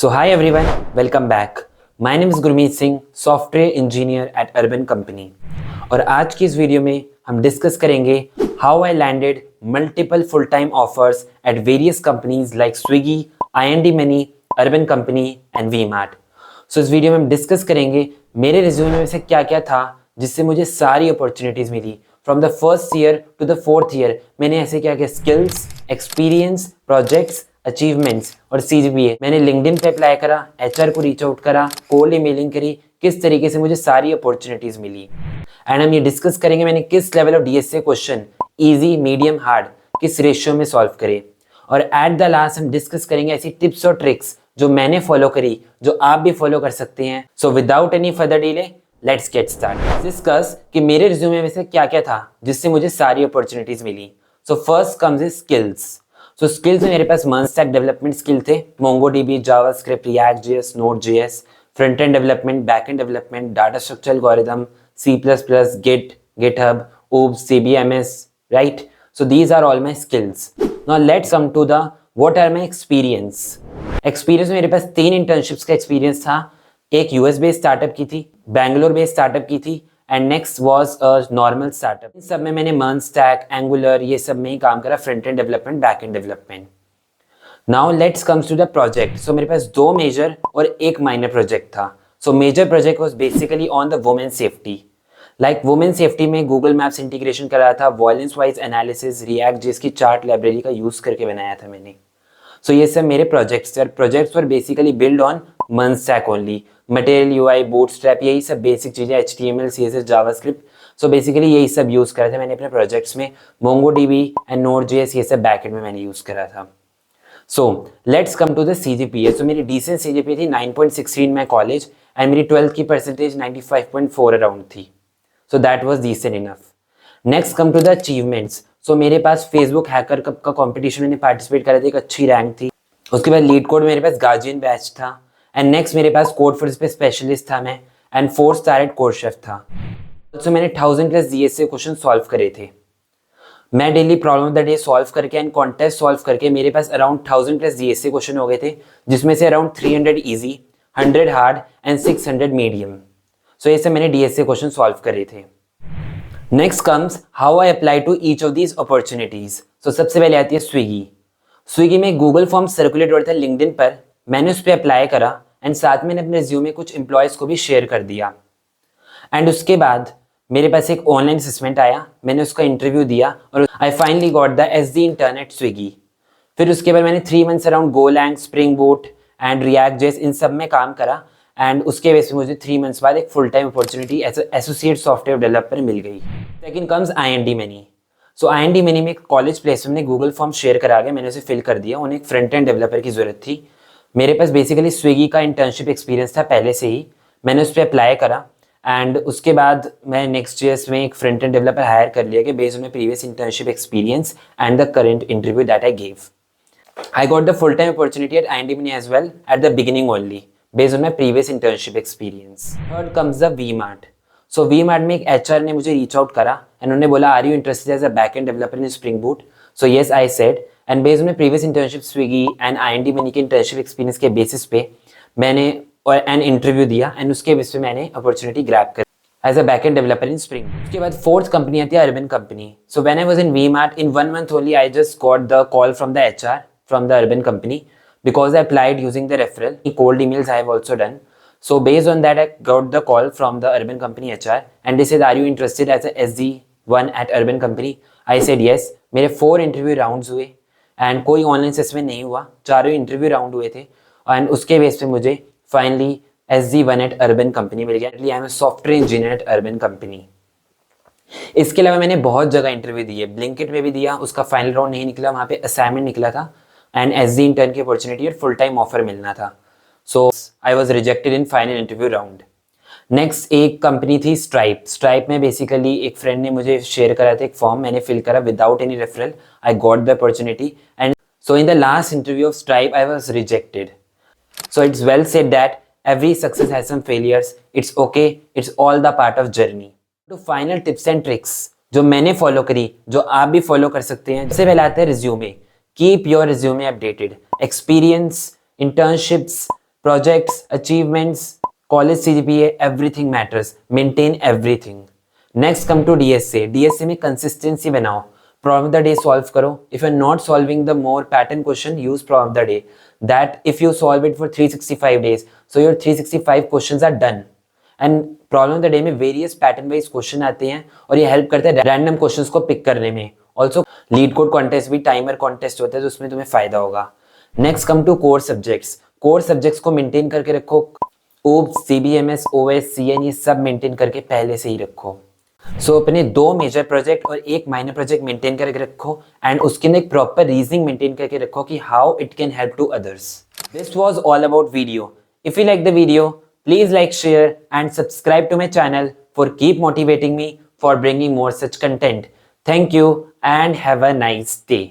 So hi everyone, welcome back. My name is Gurmeet Singh, software engineer at Urban Company. और आज की इस video में हम डिस्कस करेंगे how I landed multiple full time offers at various companies like Swiggy, I Money, Urban Company and V Mart. So इस video में हम डिस्कस करेंगे मेरे रिज्यूमे में से क्या क्या था जिससे मुझे सारी अपॉर्चुनिटीज मिली। From the first year to the fourth year मैंने ऐसे क्या क्या स्किल्स, एक्सपीरियंस, प्रोजेक्ट्स, अचीवमेंट्स और सीजीपीए मैंने लिंक्डइन पे अप्लाई करा, एचआर को रीच आउट करा, कोल्ड ईमेलिंग करी, किस तरीके से मुझे सारी अपॉर्चुनिटीज मिली। एंड हम ये डिस्कस करेंगे मैंने किस level of DSA question easy, medium, hard किस रेशियो में सॉल्व करे। और एट द लास्ट हम डिस्कस करेंगे ऐसी टिप्स और ट्रिक्स जो मैंने फॉलो करी जो आप भी फॉलो कर सकते हैं। So without any further delay let's get start. Discuss कि मेरे रिज्यूमे में से क्या क्या था जिससे मुझे सारी अपॉर्चुनिटीज मिली। So first comes is skills. So skills में मेरे पास स्टैक डेवलपमेंट स्किल थे, MongoDB, JavaScript, React JS, Node JS, front end development, back end development, data structure algorithm, C++, Git, GitHub, OOPS, CBMS, right? So these are all my skills. Now let's come to the what are my experience. Experience में मेरे पास 3 internships का experience था। एक US based startup की थी, Bangalore based startup की थी and next was a normal startup. इन सब में मैंने मर्न स्टैक, एंगुलर ये सब में ही काम करा, front end development, back end development. Now let's comes to the project. So मेरे पास 2 मेजर और एक माइनर प्रोजेक्ट था। So major project was basically on the women safety. Like women safety में गूगल मैप्स इंटीग्रेशन करा था, violence wise analysis, React JS की chart library का यूज करके बनाया था मैंने। सो ये सब मेरे प्रोजेक्ट्स थे। Projects were basically build on MERN stack only, material UI, bootstrap, यही सब बेसिक चीजें, HTML, CSS, JavaScript. So basically यही सब यूज करा था मैंने अपने प्रोजेक्ट्स में। मोंगोडीबी एंड नोड जेएस ये सब बैकएंड में मैंने यूज करा था। So let's come to the CGPA. So मेरी डिसेंट सीजीपीए थी 9.16 में कॉलेज एंड मेरी 12th की परसेंटेज 95.4 अराउंड थी। So that was decent enough. Next come to the achievements. So मेरे पास फेसबुक हैकर कप का कंपटीशन मैंने पार्टिसिपेट करा था, एक अच्छी रैंक थी। उसके बाद लीड कोड मेरे पास गार्जियन बैच था एंड नेक्स्ट मेरे पास कोड फोर्स पे स्पेशलिस्ट था मैं एंड 4 स्टार कोड शेफ था। तो मैंने 1000+ जीएसए क्वेश्चन सॉल्व करे थे। मैं daily problem of the day solve करके एंड कॉन्टेस्ट सॉल्व करके मेरे पास अराउंड 1000+ जीएसए क्वेश्चन हो गए थे, जिसमें से around 300 easy, 100 hard and 600 medium. So ये सब मैंने डीएसए क्वेश्चन सॉल्व करे थे। Next comes how I apply to each of these opportunities. So सबसे पहले आती है स्विगी। स्विगी में गूगल फॉर्म सर्कुलेट हो रहा था लिंक्डइन पर, मैंने उस पर अप्लाई करा एंड साथ में अपने रिज्यूमे कुछ एम्प्लॉयज को भी शेयर कर दिया। एंड उसके बाद मेरे पास एक ऑनलाइन असेसमेंट आया, मैंने उसका इंटरव्यू दिया और I finally got the SD intern at Swiggy. फिर उसके बाद मैंने 3 months around Golang, Spring Boot and React JS इन सब में काम करा एंड उसके वजह से मुझे 3 मंथ्स बाद एक full time opportunity as associate software developer मिल गई। Second comes I Money. So I Money में एक कॉलेज प्लेसमेंट ने गूगल फॉर्म शेयर करा गया, मैंने उसे फिल कर दिया। उन्हें एक फ्रंट एंड डेवलपर की जरूरत थी। मेरे पास बेसिकली स्विगी का इंटर्नशिप एक्सपीरियंस था पहले से ही, मैंने उस पर अप्लाई करा एंड उसके बाद मैं नेक्स्ट ईयर्स में एक फ्रंट एंड डेवलपर हायर कर लिया कि based on my previous internship experience and the current interview that I gave. I got the full-time opportunity at I&D as well at the beginning only, based on my previous internship experience. Third comes the V-Mart. So V-Mart में एक HR ने मुझे reach out करा and उन्होंने बोला are you interested as a back-end developer in Spring Boot? So yes I said, and based on my previous internship Swiggy and I&D के internship experience के basis पे मैंने an interview दिया and उसके base पे मैंने opportunity grab कर as a back-end developer in Spring Boot. उसके बाद fourth company आती है urban company. So when I was in V-Mart, in 1 month only I just got the call from the HR from the urban company because I applied using the referral. Cold emails I have also done. So based on that I got the call from the urban company HR and they said are you interested as a SD1 at urban company? I said yes. मेरे 4 interview rounds हुए and कोई online assessment नहीं हुआ, 4 interview round हुए थे and उसके base पे मुझे finally SD1 at Urban Company मिल गया। I am software engineer at Urban Company. इसके अलावा मैंने बहुत जगह इंटरव्यू दिए, ब्लिंकिट में भी दिया, उसका फाइनल राउंड नहीं निकला, वहाँ पे असाइनमेंट निकला था एंड SD इंटर्न की अपॉर्चुनिटी और फुल टाइम ऑफर मिलना था। So I was rejected in final interview round. Next एक कंपनी थी स्ट्राइप। स्ट्राइप में बेसिकली एक फ्रेंड ने मुझे शेयर करा था एक फॉर्म, मैंने फिल करा without any referral, I got the opportunity and so in the last interview of stripe I was rejected. So it's well said that every success has some failures, it's okay, it's all the part of journey. तो final tips and tricks जो मैंने follow करी, जो आप भी follow कर सकते हैं। सबसे पहले आता है resume. Keep your resume updated. Experience, internships, projects, achievements, college CGPA, everything matters. Maintain everything. Next come to DSA. DSA में consistency बनाओ. Problem of the day solve करो. If you're not solving the more pattern question, use problem of the day. That if you solve it for 365 days, so your 365 questions are done. And problem of the day में various pattern wise question आते हैं और ये help करता है random questions को pick करने में. ऑल्सो लीड कोड कॉन्टेस्ट भी टाइमर कॉन्टेस्ट होता है, तो उसमें तुम्हें फायदा होगा. Next come to core subjects. Core subjects को मेंटेन करके रखो. ओप्स, CBMS, OS, CN ये सब मेंटेन करके पहले से ही रखो. सो अपने 2 मेजर प्रोजेक्ट और 1 माइनर प्रोजेक्ट मेंटेन करके रखो एंड उसके अंदर एक प्रॉपर रीजनिंग मेंटेन करके रखो कि how it can help to others. This was all about video. If you like the video, please like, share and subscribe to my channel for keep motivating me for bringing more such content. Thank you and have a nice day.